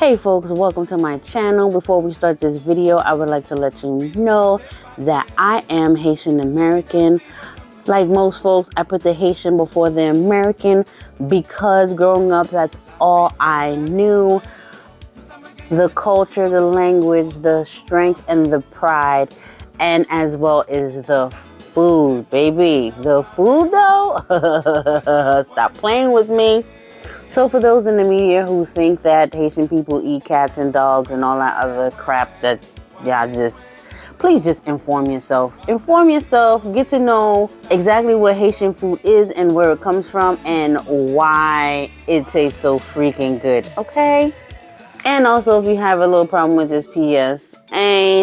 Hey folks, welcome to my channel. Before we start this video, I would like to let you know that I am Haitian American. Like most folks, I put the Haitian before the American because growing up, that's all I knew. The culture, the language, the strength, and the pride, and as well as the food, baby. The food though, stop playing with me. So for those in the media who think that Haitian people eat cats and dogs and all that other crap, that please just inform yourself. Inform yourself, get to know exactly what Haitian food is and where it comes from and why it tastes so freaking good, okay? And also, if you have a little problem with this PS,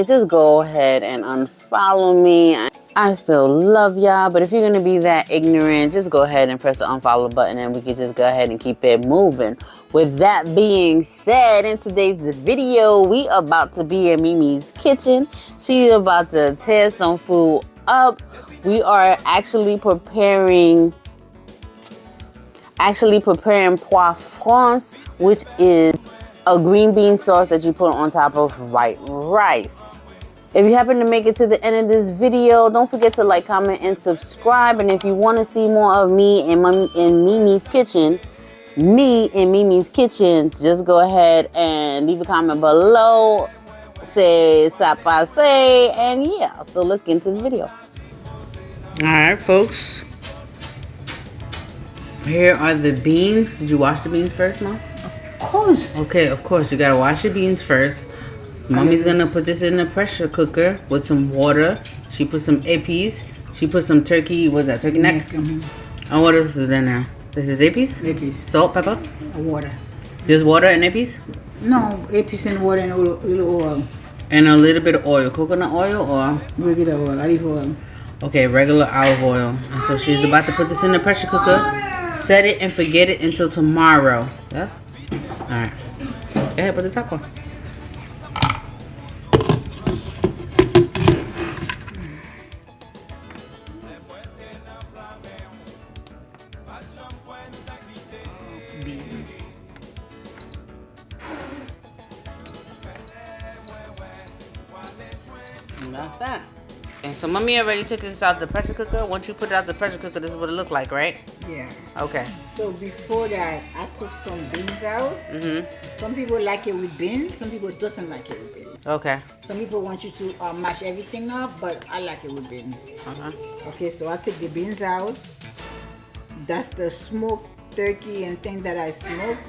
just go ahead and unfollow me. I still love y'all, but if you're gonna be that ignorant, just go ahead and press the unfollow button and we can just go ahead and keep it moving. With that being said, in today's video, we about to be in Mimi's kitchen. She's about to tear some food up. We are actually preparing Paw Frans, which is a green bean sauce that you put on top of white rice. If you happen to make it to the end of this video, don't forget to like, comment, and subscribe. And if you want to see more of me in Mimi's kitchen, just go ahead and leave a comment below. Say ça passe, and yeah. So let's get into the video. All right, folks. Here are the beans. Did you wash the beans first, Mom? Of course. Okay, of course. You gotta wash your beans first. Mommy's gonna put this in the pressure cooker with some water. She put some épices. She put some turkey, what's that, turkey neck? And what else is there now? This is épices? Épices. Salt, pepper? Water. Just water and épices? No, épices and water and a little oil. And a little bit of oil. Coconut oil or? Regular oil, olive oil. Okay, regular olive oil. And so she's about to put this in the pressure cooker. Set it and forget it until tomorrow. Yes? Alright. Go ahead, put the top on. Beans. And that's that. And so mommy already took this out the pressure cooker. Once you put it out the pressure cooker, this is what it looked like, right? Yeah. Okay. So before that, I took some beans out. Some people like it with beans. Some people doesn't like it with beans. Okay. Some people want you to mash everything up, but I like it with beans. Okay, so I take the beans out. That's the smoked turkey and thing that I smoked.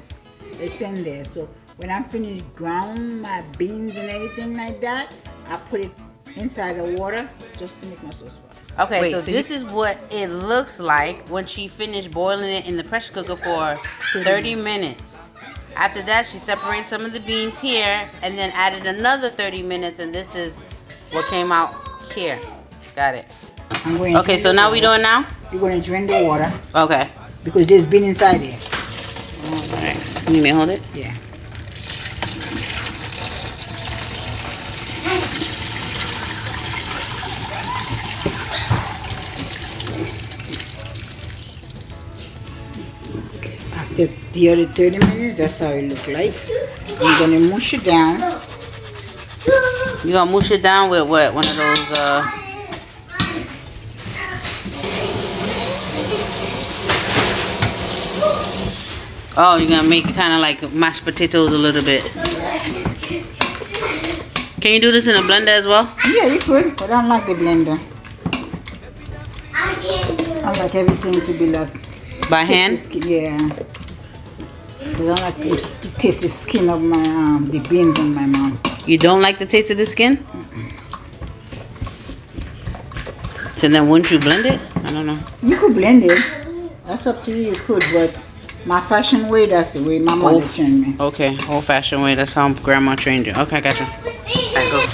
It's in there. So when I'm finished ground my beans and everything like that, I put it inside the water just to make my sauce. Okay, wait, so this is what it looks like when she finished boiling it in the pressure cooker for 30 minutes. After that, she separated some of the beans here and then added another 30 minutes, and this is what came out here. Got it. Okay, so now we doing now? You're going to drain the water. Okay. Because there's bean inside there. All right. You need me to hold it? Yeah. After the other 30 minutes, that's how it look like. You're going to mush it down. You're going to mush it down with what? One of those, oh, you're going to make it kind of like mashed potatoes a little bit. Can you do this in a blender as well? Yeah, you could, but I don't like the blender. I like everything to be like... By hand? Yeah. I don't like to taste the skin of my, the beans in my mouth. You don't like the taste of the skin? So then wouldn't you blend it? I don't know. You could blend it. That's up to you, you could, but my fashion way, that's the way my mother trained me. Okay, old fashioned way, that's how grandma trained you. Okay, gotcha. Alright, go.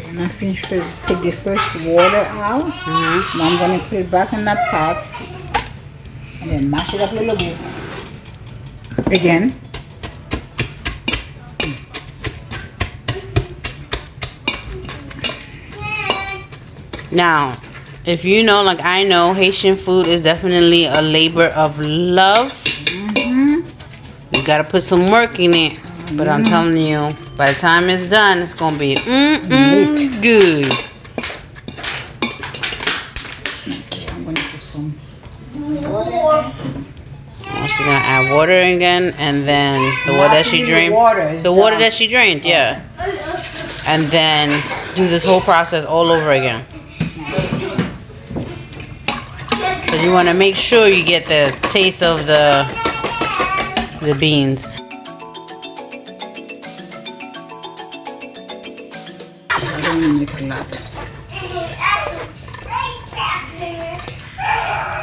When I finish to take the first water out, now I'm going to put it back in that pot. Then mash it up a little bit. Again. Now, if you know, like I know, Haitian food is definitely a labor of love. You gotta put some work in it. But I'm telling you, by the time it's done, it's gonna be good. Okay, I'm gonna put some water. She's gonna add water again, and then the water that she drained. The water that she drained, yeah. And then do this whole process all over again. So you want to make sure you get the taste of the beans. I don't want to make a lot.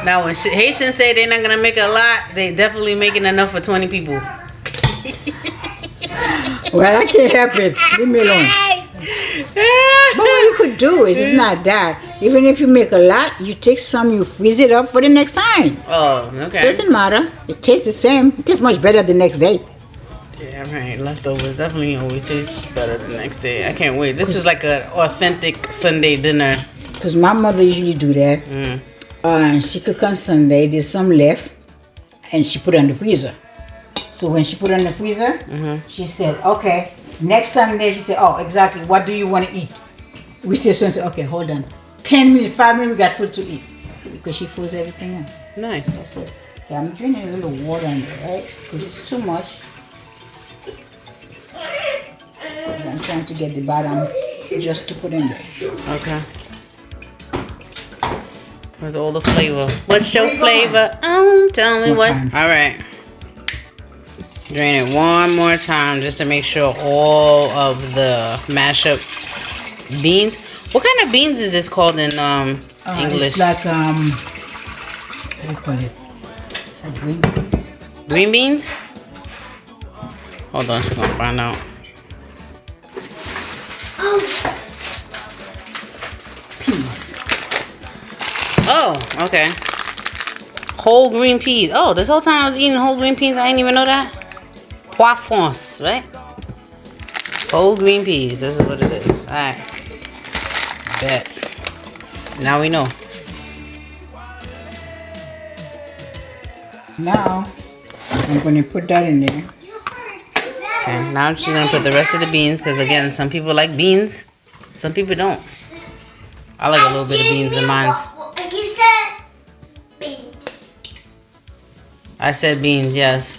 Now, when Haitians say they're not gonna make a lot, they definitely making enough for 20 people. Well, I can't help it. Leave me alone. But what you could do is, it's not that. Even if you make a lot, you take some, you freeze it up for the next time. Oh, okay. Doesn't matter. It tastes the same. It tastes much better the next day. Yeah, right. Leftovers definitely always taste better the next day. I can't wait. This is like an authentic Sunday dinner. Because my mother usually do that. She cook on Sunday. There's some left, and she put it in the freezer. So when she put it in the freezer, she said, "Okay, next Sunday." She said, "Oh, exactly. What do you want to eat?" We said, so and said, "Okay, hold on. 10 minutes, 5 minutes. We got food to eat," because she froze everything up. Nice. Yeah, I'm draining a little water in there, right? Because it's too much. I'm trying to get the bottom just to put in there. Okay. Where's all the flavor? What's your flavor? Oh, tell me what. All right. Drain it one more time just to make sure all of the mashup beans. What kind of beans is this called in English? It's like what do you call it? It's like green beans. Green beans? Hold on, she's gonna find out. Peas. Oh, okay. Whole green peas. Oh, this whole time I was eating whole green peas. I didn't even know that. Pois Frans, right? Whole green peas. This is what it is. All right. Bet. Now we know. Now, I'm going to put that in there. Okay, now she's going to put the rest of the beans. Because, again, some people like beans. Some people don't. I like a little bit of beans in mine. You said beans. I said beans, yes.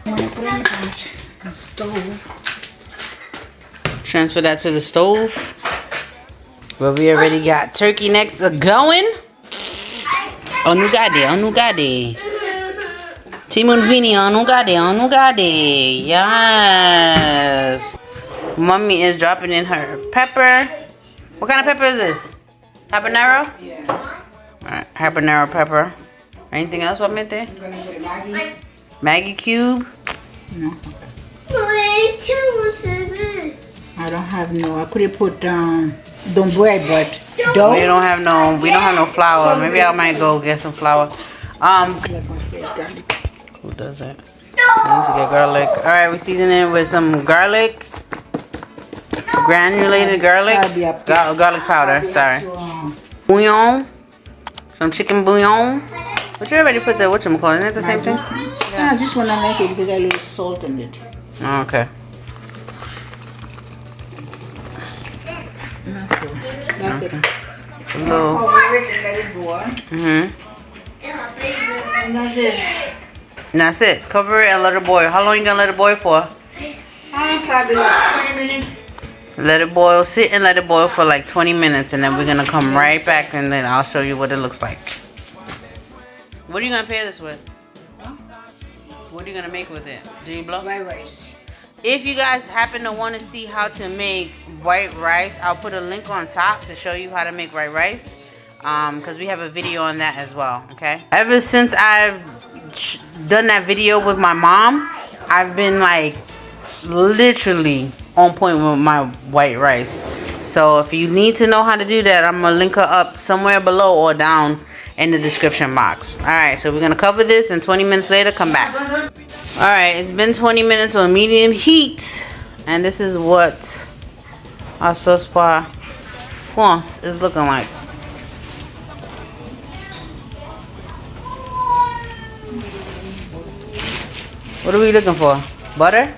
I'm going to put it in the stove. Transfer that to the stove. Where we already got turkey necks going. Onugade. Timon Vini, onugade. Yes. Mommy is dropping in her pepper. What kind of pepper is this? Habanero? Yeah. Alright, habanero pepper. Anything else, Mommy? I'm going to put Maggi. Maggie cube? No. I don't have no. I could have put don't bread, but dough. We don't have no flour. Maybe I might go get some flour. Who does that? I need to get garlic. Alright, we season it with some garlic. Granulated garlic. Garlic powder, sorry. Bouillon. Some chicken bouillon. But you already put the whatchamacallit, isn't it the same thing? Yeah, I just want to like it because I little salt in it. Oh, okay. That's it. A little. Cover it and let it boil. And That's it. that's it. Cover it and let it boil. How long you gonna let it boil for? Probably like 20 minutes. Let it boil. Sit and let it boil for like 20 minutes, and then we're gonna come right back, and then I'll show you what it looks like. What are you gonna pair this with? Huh? What are you gonna make with it? Do you blow? White rice. If you guys happen to want to see how to make white rice, I'll put a link on top to show you how to make white rice. Because we have a video on that as well, okay? Ever since I've done that video with my mom, I've been like literally on point with my white rice. So if you need to know how to do that, I'm gonna link her up somewhere below or down in the description box. Alright, so we're gonna cover this and 20 minutes later come back. Alright, it's been 20 minutes on medium heat, and this is what our SOS Paw Frans is looking like. What are we looking for? Butter?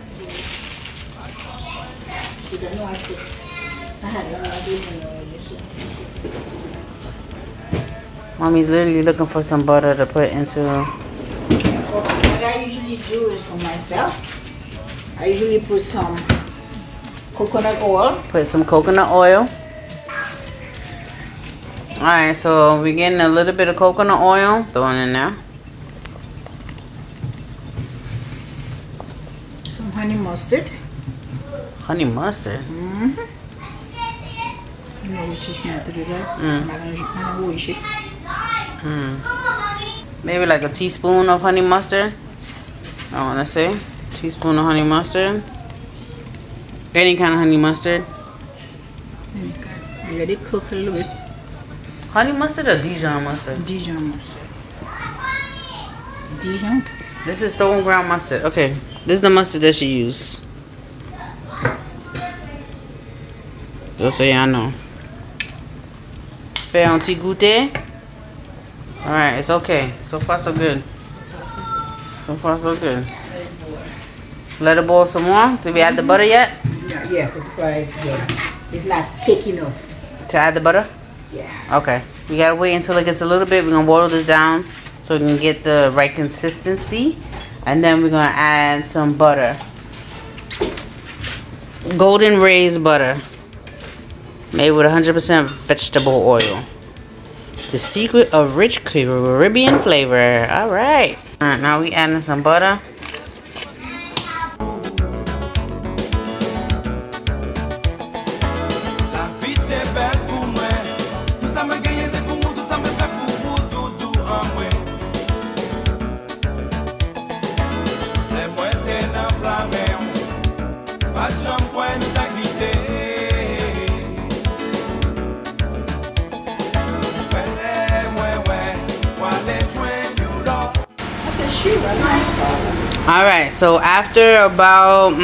Mommy's literally looking for some butter to put into. What I usually do is for myself, I usually put some coconut oil. Put some coconut oil. Alright, so we're getting a little bit of coconut oil. Throwing in there. Some honey mustard. Honey mustard? Mm-hmm. You know, we teach me how to do that. I'm gonna wash it. Maybe like a teaspoon of honey mustard. I want to say teaspoon of honey mustard. Any kind of honey mustard. Let it cook a little bit. Honey mustard or Dijon mustard? Dijon mustard. Dijon. This is stone ground mustard. Okay, this is the mustard that she used. Just so y'all know. Fait un petit goûter. Alright, it's okay. So far so good. So far so good. Let it boil some more. Did we add the butter yet? Yeah, for fried. Yeah. It's not thick enough. To add the butter? Yeah. Okay. We gotta wait until it gets a little bit. We're gonna boil this down so we can get the right consistency. And then we're gonna add some butter. Golden raised butter. Made with 100% vegetable oil. The secret of rich Caribbean flavor. Alright. Alright, now we adding some butter. Alright, so after about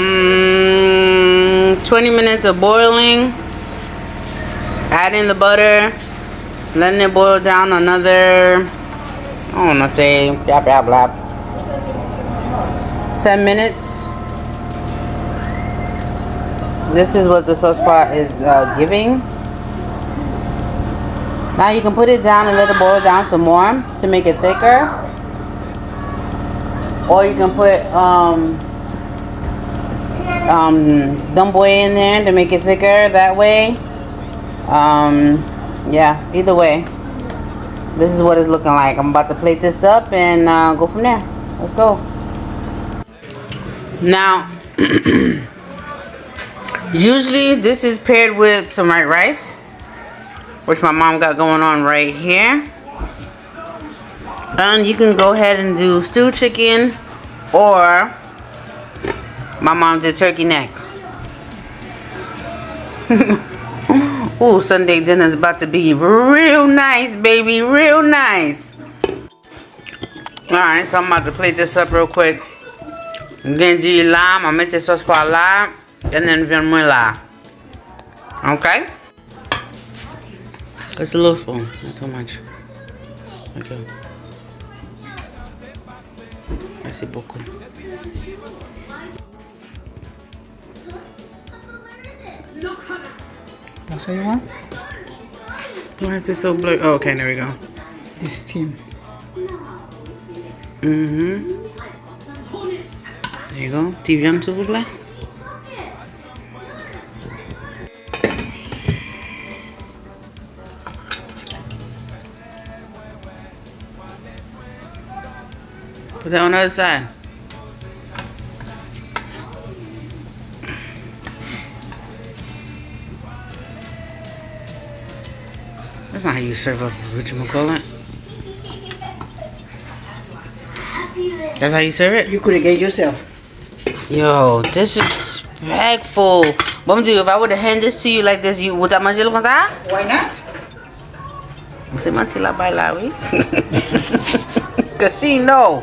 20 minutes of boiling, adding the butter, letting it boil down another, I want to say, blah, blah, blah, 10 minutes. This is what the SOS Paw is giving. Now you can put it down and let it boil down some more to make it thicker. Or you can put dumboy in there to make it thicker that way. Yeah, either way. This is what it's looking like. I'm about to plate this up and go from there. Let's go. Now, usually this is paired with some white rice, which my mom got going on right here. And you can go ahead and do stewed chicken, or my mom did turkey neck. Ooh, Sunday dinner is about to be real nice, baby, real nice. Alright, so I'm about to plate this up real quick. Genji là, ma mette sauce par là, and then viens moi là. Okay? It's a little spoon, not too much. Okay. Merci beaucoup. That's what you want? Why is this so blurry? Oh, okay, there we go. It's steam. There you go. Tu viens s'il vous plaît? Put that on the other side. That's not how you serve up whatchamacallit. That's how you serve it? You could have get yourself. Yo, this is Bag full. Bom Dieu, if I would have handed this to you like this, you would have mangé comme ça? Why not? C'est menti la baille là, oui. Cause she know.